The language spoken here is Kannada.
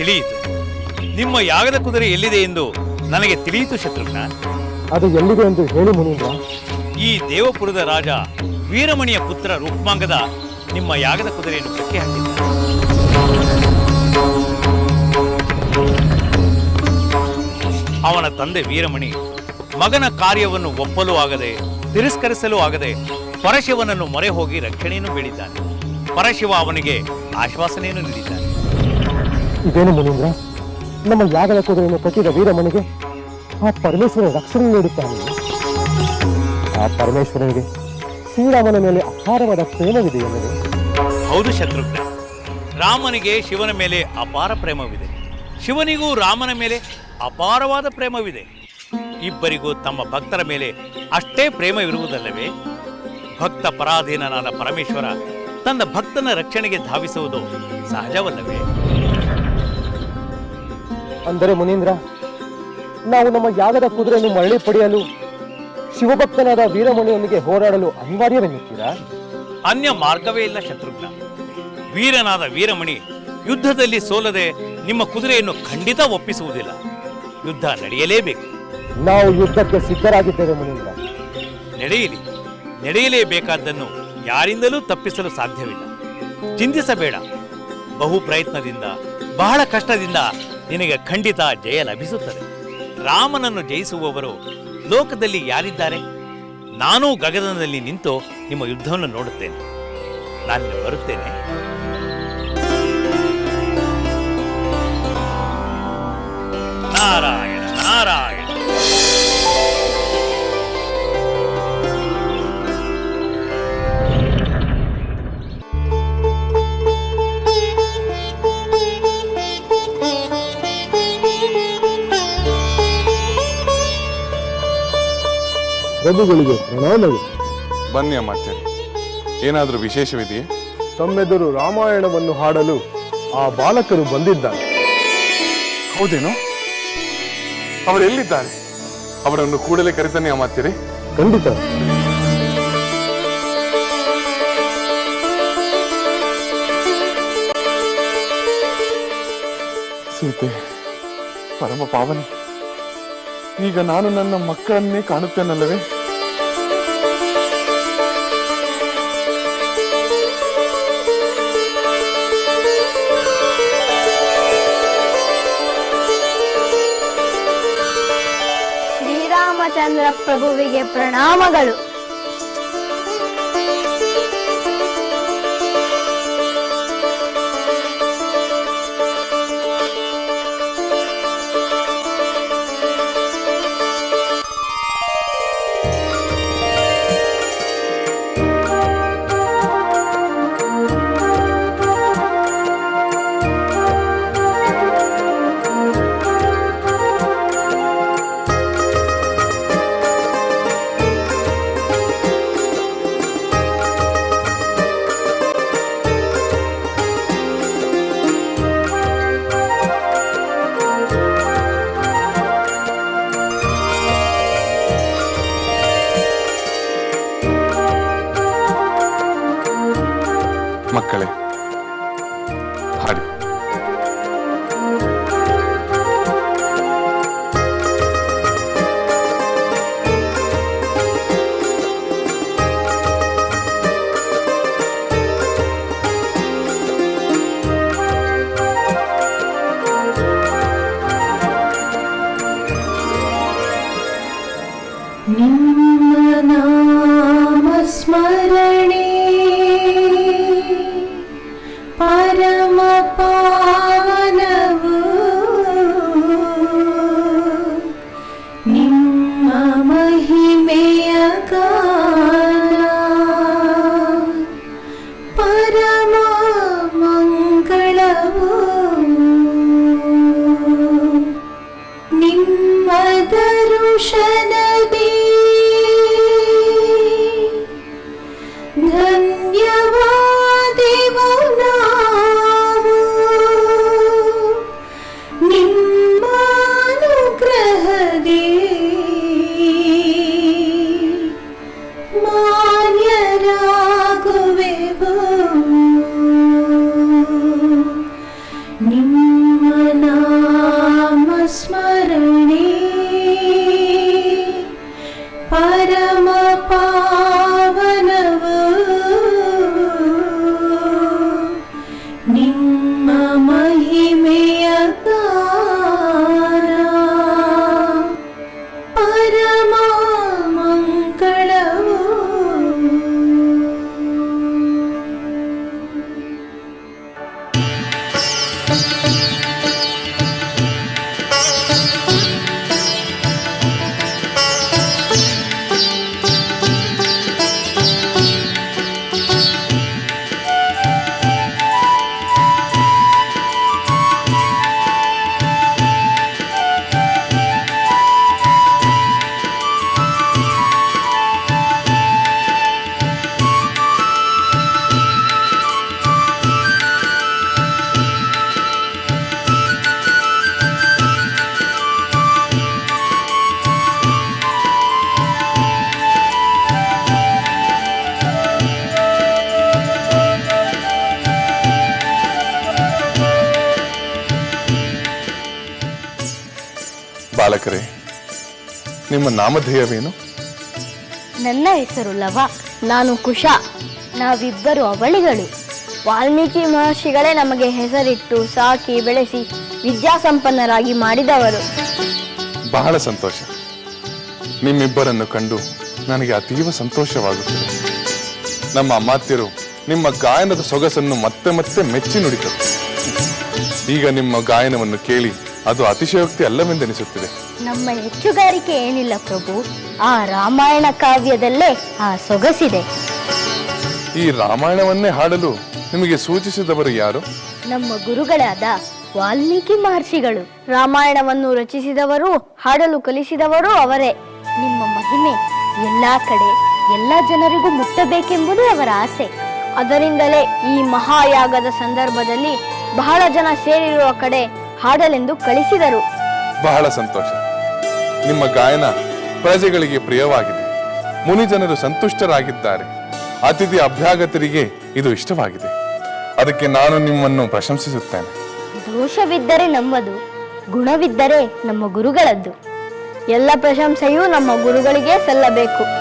ತಿಳಿಯಿತು. ನಿಮ್ಮ ಯಾಗದ ಕುದುರೆ ಎಲ್ಲಿದೆ ಎಂದು ನನಗೆ ತಿಳಿಯಿತು ಶತ್ರುಘ್ನ. ಅದು ಎಲ್ಲಿದೆ ಎಂದು ಹೇಳಿ ಮುನೀಂದ್ರ. ಈ ದೇವಪುರದ ರಾಜ ವೀರಮಣಿಯ ಪುತ್ರ ರುಕ್ಮಾಂಗದ ನಿಮ್ಮ ಯಾಗದ ಕುದುರೆಯನ್ನು ಕಟ್ಟಿ ಹಾಕಿದ್ದಾನೆ. ಅವನ ತಂದೆ ವೀರಮಣಿ ಮಗನ ಕಾರ್ಯವನ್ನು ಒಪ್ಪಲು ಆಗದೆ, ತಿರಸ್ಕರಿಸಲು ಆಗದೆ ಪರಶಿವನನ್ನು ಮೊರೆ ಹೋಗಿ ರಕ್ಷಣೆಯನ್ನು ಬೇಡಿದ್ದಾನೆ. ಪರಶಿವ ಅವನಿಗೆ ಆಶ್ವಾಸನೆಯನ್ನು ನೀಡಿದ್ದಾನೆ. ಇದೇನು ಮುನೀಂದ್ರ, ನಮ್ಮ ಯಾಗದ ಕುದುರೆಯನ್ನು ಕಟ್ಟಿದ ವೀರಮಣಿಗೆ ಆ ಪರಮೇಶ್ವರ ರಕ್ಷಣೆ ನೀಡುತ್ತಾನೆ. ಆ ಪರಮೇಶ್ವರನಿಗೆ ಶ್ರೀರಾಮನ ಮೇಲೆ ಅಪಾರವಾದ ಪ್ರೇಮವಿದೆಯಲ್ಲವೇ? ಹೌದು ಶತ್ರುಘ್ನ, ರಾಮನಿಗೆ ಶಿವನ ಮೇಲೆ ಅಪಾರ ಪ್ರೇಮವಿದೆ. ಶಿವನಿಗೂ ರಾಮನ ಮೇಲೆ ಅಪಾರವಾದ ಪ್ರೇಮವಿದೆ. ಇಬ್ಬರಿಗೂ ತಮ್ಮ ಭಕ್ತರ ಮೇಲೆ ಅಷ್ಟೇ ಪ್ರೇಮವಿರುವುದಲ್ಲವೇ? ಭಕ್ತ ಪರಾಧೀನನಾದ ಪರಮೇಶ್ವರ ತನ್ನ ಭಕ್ತನ ರಕ್ಷಣೆಗೆ ಧಾವಿಸುವುದು ಸಹಜವಲ್ಲವೇ? ಅಂದರೆ ಮುನೀಂದ್ರ, ನಾವು ನಮ್ಮ ಯಾಗದ ಕುದುರೆಯನ್ನು ಮರಳಿ ಪಡೆಯಲು ಶಿವಭಕ್ತನಾದ ವೀರಮಣಿಯೊಂದಿಗೆ ಹೋರಾಡಲು ಅನಿವಾರ್ಯವೆನ್ನುತ್ತೀರಾ? ಅನ್ಯ ಮಾರ್ಗವೇ ಇಲ್ಲ ಶತ್ರುಘ್ನ. ವೀರನಾದ ವೀರಮಣಿ ಯುದ್ಧದಲ್ಲಿ ಸೋಲದೆ ನಿಮ್ಮ ಕುದುರೆಯನ್ನು ಖಂಡಿತ ಒಪ್ಪಿಸುವುದಿಲ್ಲ. ಯುದ್ಧ ನಡೆಯಲೇಬೇಕು. ನಾವು ಯುದ್ಧಕ್ಕೆ ಸಿದ್ಧರಾಗಿದ್ದೇವೆ ಮುನೀಂದ್ರ. ನಡೆಯಲಿ. ನಡೆಯಲೇಬೇಕಾದ್ದನ್ನು ಯಾರಿಂದಲೂ ತಪ್ಪಿಸಲು ಸಾಧ್ಯವಿಲ್ಲ. ಚಿಂತಿಸಬೇಡ. ಬಹು ಪ್ರಯತ್ನದಿಂದ, ಬಹಳ ಕಷ್ಟದಿಂದ ನಿನಗೆ ಖಂಡಿತ ಜಯ ಲಭಿಸುತ್ತದೆ. ರಾಮನನ್ನು ಜಯಿಸುವವರು ಲೋಕದಲ್ಲಿ ಯಾರಿದ್ದಾರೆ? ನಾನೂ ಗಗನದಲ್ಲಿ ನಿಂತು ನಿಮ್ಮ ಯುದ್ಧವನ್ನು ನೋಡುತ್ತೇನೆ. ನಾನು ಬರುತ್ತೇನೆ. ನಾರಾಯಣ ನಾರಾಯಣ. ಪ್ರಭುಗಳಿಗೆ ಪ್ರಣಾಮಗಳು. ಬನ್ನಿ ಅಮಾತ್ಯರೇ, ಏನಾದರೂ ವಿಶೇಷವಿದೆಯೇ? ತಮ್ಮೆದುರು ರಾಮಾಯಣವನ್ನು ಹಾಡಲು ಆ ಬಾಲಕರು ಬಂದಿದ್ದಾರೆ. ಹೌದೇನು? ಅವರೆಲ್ಲಿದ್ದಾರೆ? ಅವರನ್ನು ಕೂಡಲೇ ಕರೆತನ್ನಿ ಅಮಾತ್ಯರೇ. ಖಂಡಿತ. ಸೀತೆ, ಪರಮ ಪಾವನೆ, ಈಗ ನಾನು ನನ್ನ ಮಕ್ಕಳನ್ನೇ ಕಾಣುತ್ತೇನಲ್ಲವೇ? ಶ್ರೀರಾಮಚಂದ್ರ ಪ್ರಭುವಿಗೆ ಪ್ರಣಾಮಗಳು. ಮಕ್ಕಳೇ, ಹಾಡಿ. ನಿಮ್ಮ ನಾಮ ಸ್ಮರಣೆ ಪರಮ ಪಾವನವು, ನಿಮ್ಮ ಮಹಿಮೆಯ ಗಾನ ಪರಮ ಮಂಗಳವು, ನಿಮ್ಮ ದರುಶನದಿ ಧನ್ಯವಾದೆವು ನಾವು, ನಿಮ್ಮ ಅನುಗ್ರಹದಿ ಮಾನ್ಯರಾಗುವೆವು. ನಿಮ್ಮ ಬಾಲಕರೇ, ನಿಮ್ಮ ನಾಮಧೇಯವೇನು? ನನ್ನ ಹೆಸರು ಲವ. ನಾನು ಕುಶ. ನಾವಿಬ್ಬರು ಅವಳಿಗಳು. ವಾಲ್ಮೀಕಿ ಮಹರ್ಷಿಗಳೇ ನಮಗೆ ಹೆಸರಿಟ್ಟು ಸಾಕಿ ಬೆಳೆಸಿ ವಿದ್ಯಾಸಂಪನ್ನರಾಗಿ ಮಾಡಿದವರು. ಬಹಳ ಸಂತೋಷ. ನಿಮ್ಮಿಬ್ಬರನ್ನು ಕಂಡು ನನಗೆ ಅತೀವ ಸಂತೋಷವಾಗುತ್ತದೆ. ನಮ್ಮ ಅಮಾತ್ಯರು ನಿಮ್ಮ ಗಾಯನದ ಸೊಗಸನ್ನು ಮತ್ತೆ ಮತ್ತೆ ಮೆಚ್ಚಿ ನುಡಿದರು. ಈಗ ನಿಮ್ಮ ಗಾಯನವನ್ನು ಕೇಳಿ ಅದು ಅತಿಶಯೋಕ್ತಿ ಅಲ್ಲವೆಂದೆನಿಸುತ್ತಿದೆ. ನಮ್ಮ ಹೆಚ್ಚುಗಾರಿಕೆ ಏನಿಲ್ಲ ಪ್ರಭು. ಆ ರಾಮಾಯಣ ಕಾವ್ಯದಲ್ಲೇ ಆ ಸೊಗಸಿದೆ. ಈ ರಾಮಾಯಣವನ್ನೇ ಹಾಡಲು ನಿಮಗೆ ಸೂಚಿಸಿದವರು ಯಾರು? ನಮ್ಮ ಗುರುಗಳಾದ ವಾಲ್ಮೀಕಿ ಮಹರ್ಷಿಗಳು. ರಾಮಾಯಣವನ್ನು ರಚಿಸಿದವರು, ಹಾಡಲು ಕಲಿಸಿದವರು ಅವರೇ. ನಿಮ್ಮ ಮಹಿಮೆ ಎಲ್ಲಾ ಕಡೆ ಎಲ್ಲ ಜನರಿಗೂ ಮುಟ್ಟಬೇಕೆಂಬುದು ಅವರ ಆಸೆ. ಅದರಿಂದಲೇ ಈ ಮಹಾಯಾಗದ ಸಂದರ್ಭದಲ್ಲಿ ಬಹಳ ಜನ ಸೇರಿರುವ ಕಡೆ ಹಾಡಲೆಂದು ಕಳಿಸಿದರು. ಬಹಳ ಸಂತೋಷ. ನಿಮ್ಮ ಗಾಯನ ಪ್ರಜೆಗಳಿಗೆ ಪ್ರಿಯವಾಗಿದೆ. ಮುನಿಜನರು ಸಂತುಷ್ಟರಾಗಿದ್ದಾರೆ. ಅತಿಥಿ ಅಭ್ಯಾಗತರಿಗೆ ಇದು ಇಷ್ಟವಾಗಿದೆ. ಅದಕ್ಕೆ ನಾನು ನಿಮ್ಮನ್ನು ಪ್ರಶಂಸಿಸುತ್ತೇನೆ. ದೋಷವಿದ್ದರೆ ನಮ್ಮದು, ಗುಣವಿದ್ದರೆ ನಮ್ಮ ಗುರುಗಳದ್ದು. ಎಲ್ಲ ಪ್ರಶಂಸೆಯೂ ನಮ್ಮ ಗುರುಗಳಿಗೆ ಸಲ್ಲಬೇಕು.